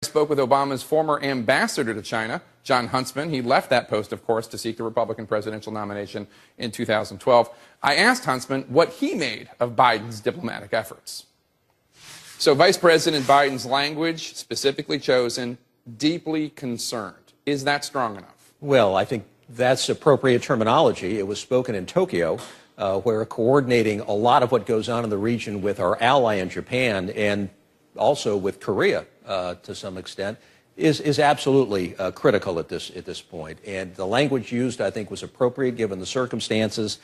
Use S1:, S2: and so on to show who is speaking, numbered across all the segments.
S1: Spoke with Obama's former ambassador to China, Jon Huntsman. He left that post, of course, to seek the Republican presidential nomination in 2012. I asked Huntsman what he made of Biden's diplomatic efforts. So Vice President Biden's language, specifically chosen, deeply concerned. Is that strong enough?
S2: Well, I think that's appropriate terminology. It was spoken in Tokyo, where coordinating a lot of what goes on in the region with our ally in Japan and also with Korea to some extent is absolutely critical at this point. And the language used, I think, was appropriate given the circumstances.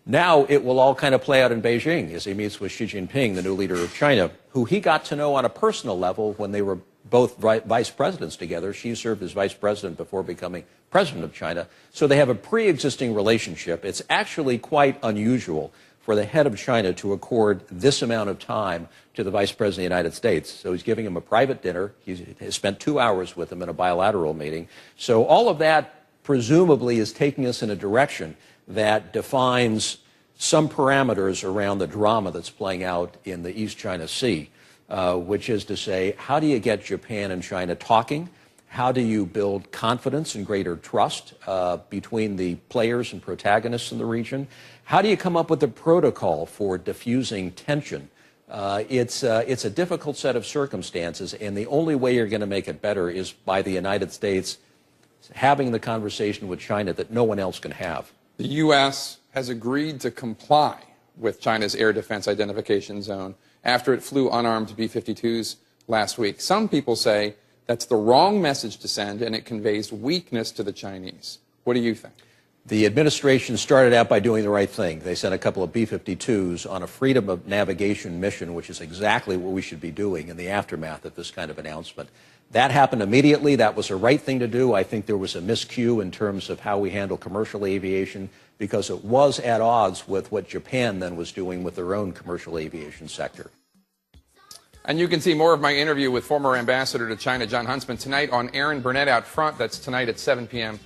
S2: Now it will all kind of play out in Beijing as he meets with Xi Jinping, the new leader of China, who he got to know on a personal level when they were both vice presidents together. Xi served as vice president before becoming president of China. So they have a pre-existing relationship. It's actually quite unusual for the head of China to accord this amount of time to the vice president of the United States. So he's giving him a private dinner. He has spent 2 hours with him in a bilateral meeting. So all of that presumably is taking us in a direction that defines some parameters around the drama that's playing out in the East China Sea, which is to say, how do you get Japan and China talking? How do you build confidence and greater trust between the players and protagonists in the region? How do you come up with a protocol for diffusing tension? It's a difficult set of circumstances, and the only way you're going to make it better is by the United States having the conversation with China that no one else can have.
S1: The U.S. has agreed to comply with China's air defense identification zone after it flew unarmed B-52s last week. Some people say that's the wrong message to send, and it conveys weakness to the Chinese. What do you think?
S2: The administration started out by doing the right thing. They sent a couple of B-52s on a freedom of navigation mission, which is exactly what we should be doing in the aftermath of this kind of announcement. That happened immediately. That was the right thing to do. I think there was a miscue in terms of how we handle commercial aviation because it was at odds with what Japan then was doing with their own commercial aviation sector.
S1: And you can see more of my interview with former ambassador to China, Jon Huntsman, tonight on Aaron Burnett Out Front. That's tonight at 7 p.m.